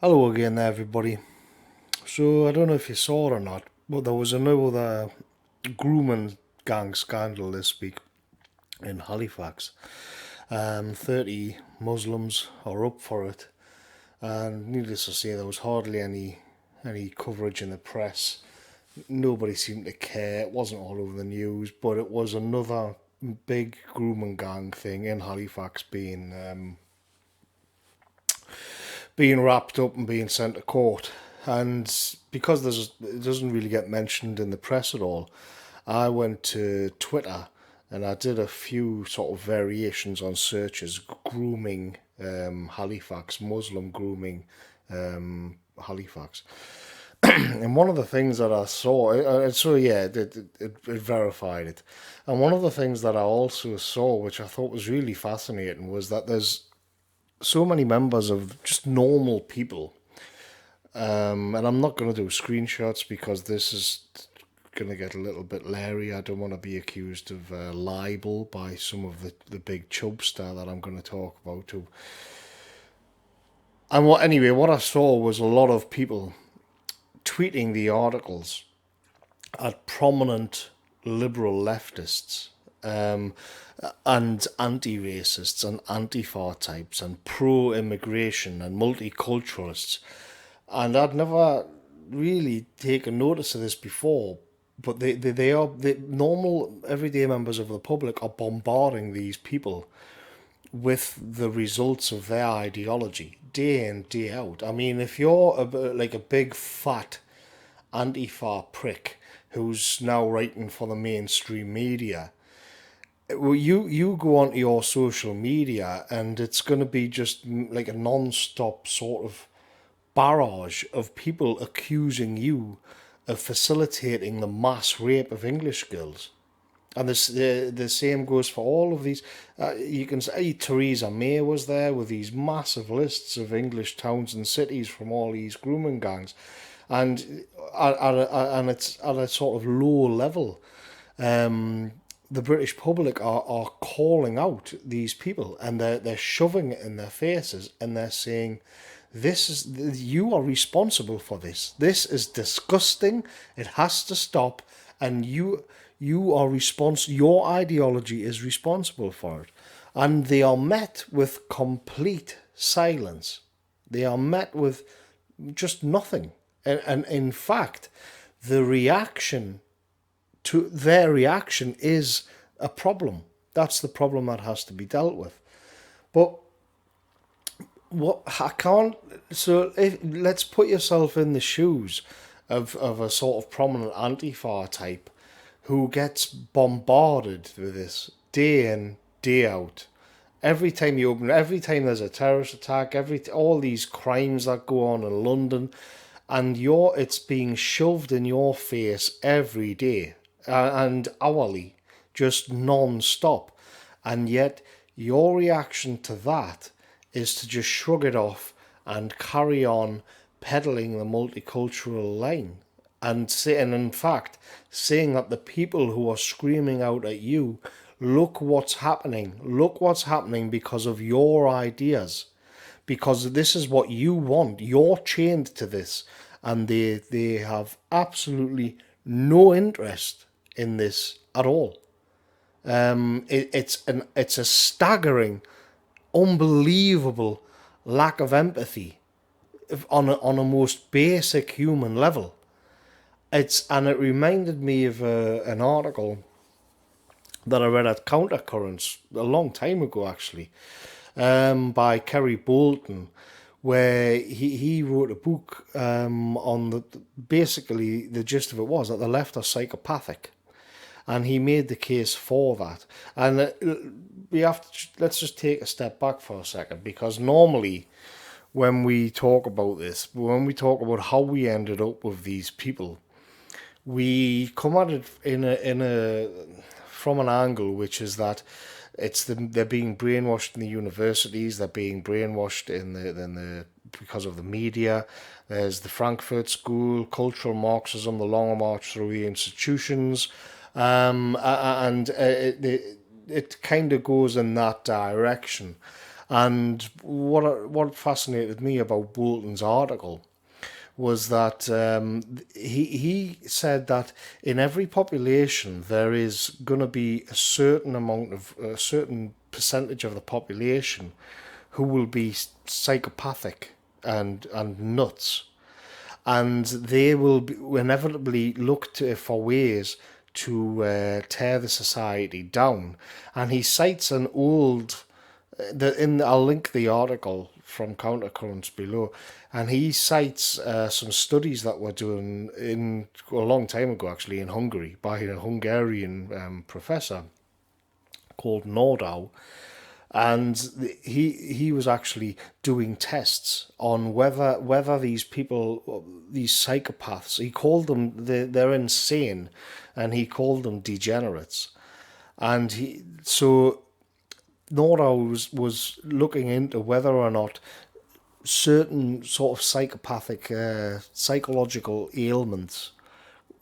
Hello again, everybody. So, I don't know if you saw it or not, but there was another grooming gang scandal this week in Halifax. 30 Muslims are up for it, and needless to say, there was hardly any coverage in the press. Nobody seemed to care. It wasn't all over the news, but it was another big grooming gang thing in Halifax being wrapped up and being sent to court. And because it doesn't really get mentioned in the press at all, I went to Twitter and I did a few sort of variations on searches: grooming Halifax, Muslim grooming Halifax. And one of the things that I saw, so yeah, it verified it. And one of the things that I also saw, which I thought was really fascinating, was that there's so many members of just normal people. And I'm not going to do screenshots because this is going to get a little bit leery. I don't want to be accused of libel by some of the big chubster that I'm going to talk about too. And what I saw was a lot of people tweeting the articles at prominent liberal leftists um, and anti-racists and anti-far types and pro-immigration and multiculturalists. And I'd never really taken notice of this before, but they are the normal everyday members of the public are bombarding these people with the results of their ideology day in day out. I mean, if you're like a big fat anti-far prick who's now writing for the mainstream media, well, you go onto your social media and it's going to be just like a non-stop sort of barrage of people accusing you of facilitating the mass rape of English girls. And the same goes for all of these. You can say Theresa May was there with these massive lists of English towns and cities from all these grooming gangs, and and it's at a sort of low level. The British public are calling out these people, and they're shoving it in their faces, and they're saying, "This is you are responsible for this. This is disgusting. It has to stop, and you are responsible. Your ideology is responsible for it." And they are met with complete silence. They are met with just nothing, and in fact, the reaction to their reaction is a problem. That's the problem that has to be dealt with. But what I can't. So let's put yourself in the shoes of a sort of prominent anti-far type who gets bombarded with this day in day out. Every time there's a terrorist attack, all these crimes that go on in London, and it's being shoved in your face every day and hourly, just non-stop. And yet your reaction to that is to just shrug it off and carry on peddling the multicultural line, and in fact saying that the people who are screaming out at you, look what's happening because of your ideas, because this is what you want. You're chained to this, and they have absolutely no interest in this at all. It's a staggering, unbelievable lack of empathy on a most basic human level. It reminded me of an article that I read at Countercurrents a long time ago, actually, by Kerry Bolton, where he wrote a book on basically the gist of it was that the left are psychopathic, and he made the case for that. And let's just take a step back for a second, because normally when we talk about how we ended up with these people, we come at it in a from an angle which is that they're being brainwashed in the universities, they're being brainwashed in the because of the media. There's the Frankfurt School, cultural Marxism, the Long March through the institutions, and it kind of goes in that direction. And what fascinated me about Bolton's article was that he said that in every population there is going to be a certain percentage of the population who will be psychopathic and nuts, and they will inevitably look for ways to tear the society down. And he cites an old I'll link the article from Countercurrents below, and he cites some studies that were done a long time ago, actually, in Hungary by a Hungarian professor called Nordau, and he was actually doing tests on whether these people, these psychopaths, he called them, they're insane, and he called them degenerates, and Nordau was looking into whether or not certain sort of psychopathic, psychological ailments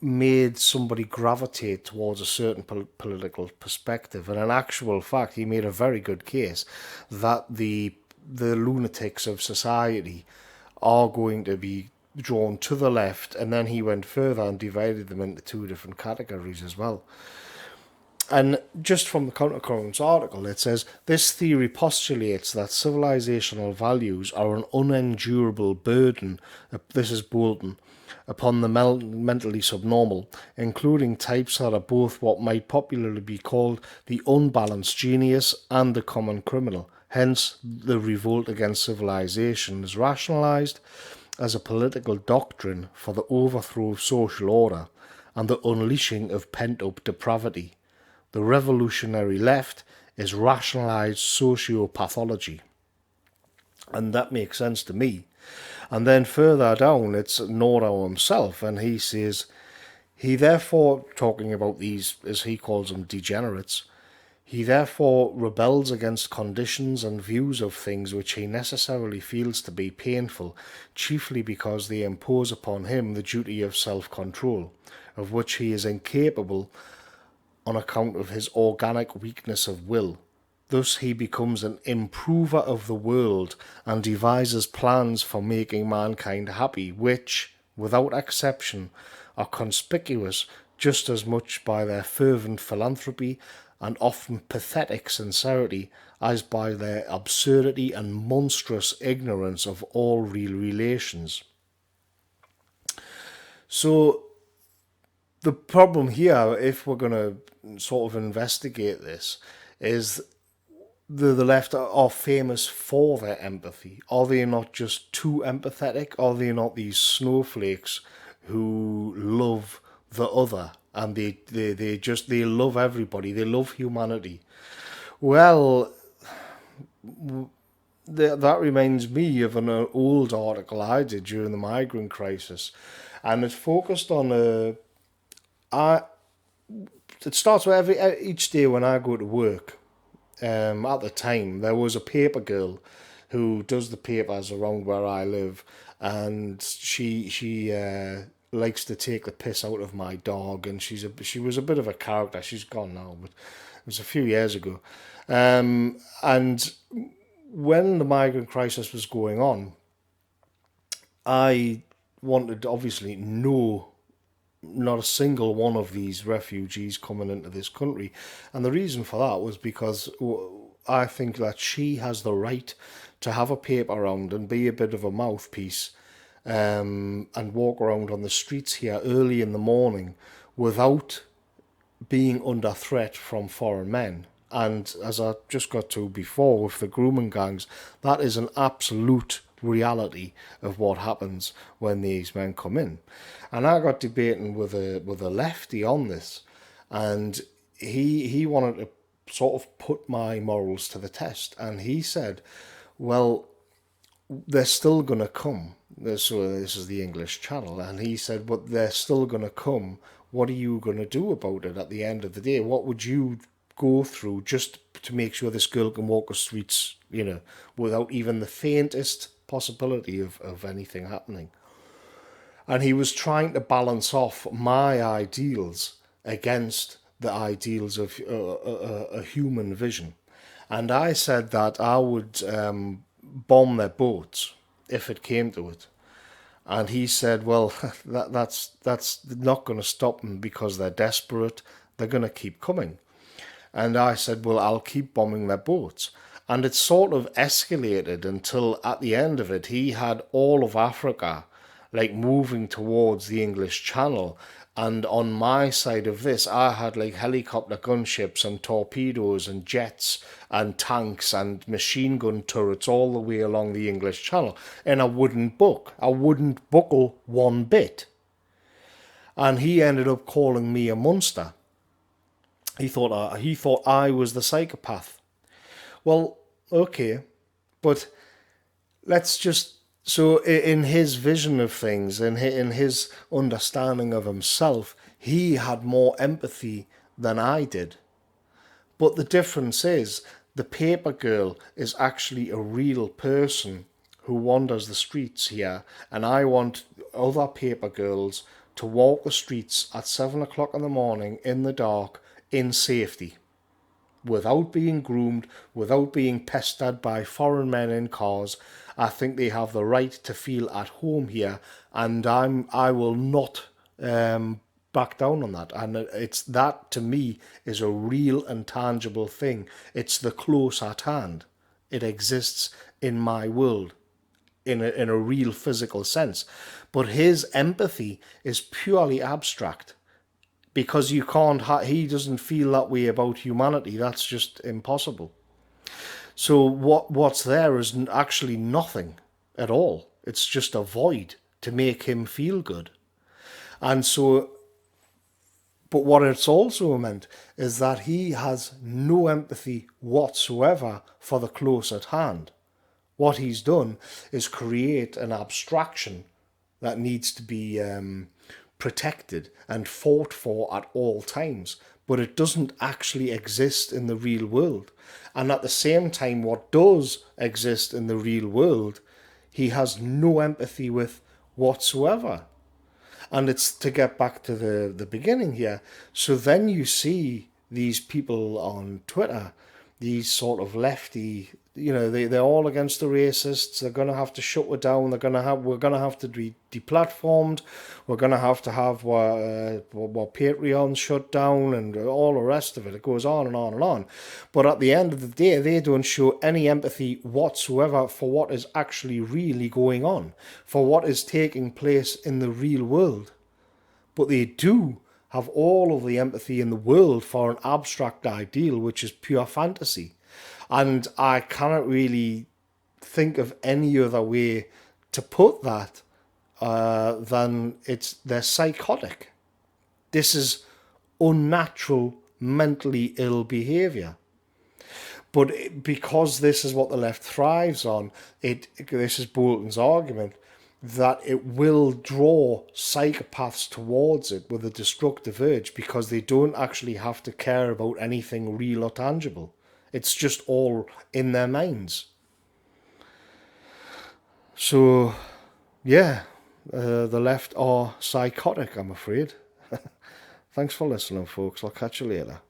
made somebody gravitate towards a certain political perspective. And in actual fact, he made a very good case that the lunatics of society are going to be drawn to the left. And then he went further and divided them into two different categories as well. And just from the Countercurrents article, it says, this theory postulates that civilizational values are an unendurable burden, this is Bolton, upon the mentally subnormal, including types that are both what might popularly be called the unbalanced genius and the common criminal. Hence, the revolt against civilization is rationalized as a political doctrine for the overthrow of social order and the unleashing of pent-up depravity. The revolutionary left is rationalized sociopathology. And that makes sense to me. And then further down, it's Nordau himself, and he says, he therefore, talking about these, as he calls them, degenerates, he therefore rebels against conditions and views of things which he necessarily feels to be painful, chiefly because they impose upon him the duty of self-control, of which he is incapable on account of his organic weakness of will. Thus he becomes an improver of the world and devises plans for making mankind happy, which, without exception, are conspicuous just as much by their fervent philanthropy and often pathetic sincerity as by their absurdity and monstrous ignorance of all real relations. So the problem here, if we're going to sort of investigate this, is the left are famous for their empathy. Are they not just too empathetic? Are they not these snowflakes who love the other and they love everybody? They love humanity. Well, that reminds me of an old article I did during the migrant crisis, and it focused on it starts with each day when I go to work. At the time, there was a paper girl who does the papers around where I live, and she likes to take the piss out of my dog, and she was a bit of a character. She's gone now, but it was a few years ago. And when the migrant crisis was going on, I wanted, obviously, not a single one of these refugees coming into this country. And the reason for that was because I think that she has the right to have a paper round and be a bit of a mouthpiece, and walk around on the streets here early in the morning without being under threat from foreign men. And as I just got to before with the grooming gangs, that is an absolute reality of what happens when these men come in. And I got debating with a lefty on this, and he wanted to sort of put my morals to the test, and he said, well, they're still going to come. So this is the English Channel, and he said, but they're still going to come. What are you going to do about it at the end of the day? What would you go through just to make sure this girl can walk the streets, without even the faintest possibility of anything happening? And he was trying to balance off my ideals against the ideals of a human vision. And I said that I would bomb their boats if it came to it. And he said, well, that's not going to stop them because they're desperate. They're going to keep coming. And I said, well, I'll keep bombing their boats. And it sort of escalated until at the end of it, he had all of Africa like moving towards the English Channel. And on my side of this, I had like helicopter gunships and torpedoes and jets and tanks and machine gun turrets all the way along the English Channel. And I wouldn't buck. I wouldn't buckle one bit. And he ended up calling me a monster. He thought I was the psychopath. Well, okay, but let's just so in his vision of things, in his understanding of himself, he had more empathy than I did. But the difference is the paper girl is actually a real person who wanders the streets here, and I want other paper girls to walk the streets at 7 o'clock in the morning in the dark in safety, without being groomed, without being pestered by foreign men in cars. I think they have the right to feel at home here, and I will not back down on that. And it's that to me is a real and tangible thing. It's the close at hand. It exists in my world in a real physical sense. But his empathy is purely abstract, because you can't he doesn't feel that way about humanity. That's just impossible. So what's there is actually nothing at all. It's just a void to make him feel good. And so, but what it's also meant is that he has no empathy whatsoever for the close at hand. What he's done is create an abstraction that needs to be protected and fought for at all times, but it doesn't actually exist in the real world. And at the same time, what does exist in the real world, he has no empathy with whatsoever. And it's to get back to the beginning here. So then you see these people on Twitter, these sort of lefty, they're all against the racists. They're going to have to shut it down. We're going to have to be deplatformed. We're going to have Patreon shut down and all the rest of it. It goes on and on and on. But at the end of the day, they don't show any empathy whatsoever for what is actually really going on, for what is taking place in the real world. But they do have all of the empathy in the world for an abstract ideal, which is pure fantasy. And I cannot really think of any other way to put that than they're psychotic. This is unnatural, mentally ill behaviour. But because this is what the left thrives on, this is Bolton's argument, that it will draw psychopaths towards it with a destructive urge, because they don't actually have to care about anything real or tangible. It's just all in their minds. So, yeah, the left are psychotic, I'm afraid. Thanks for listening, folks. I'll catch you later.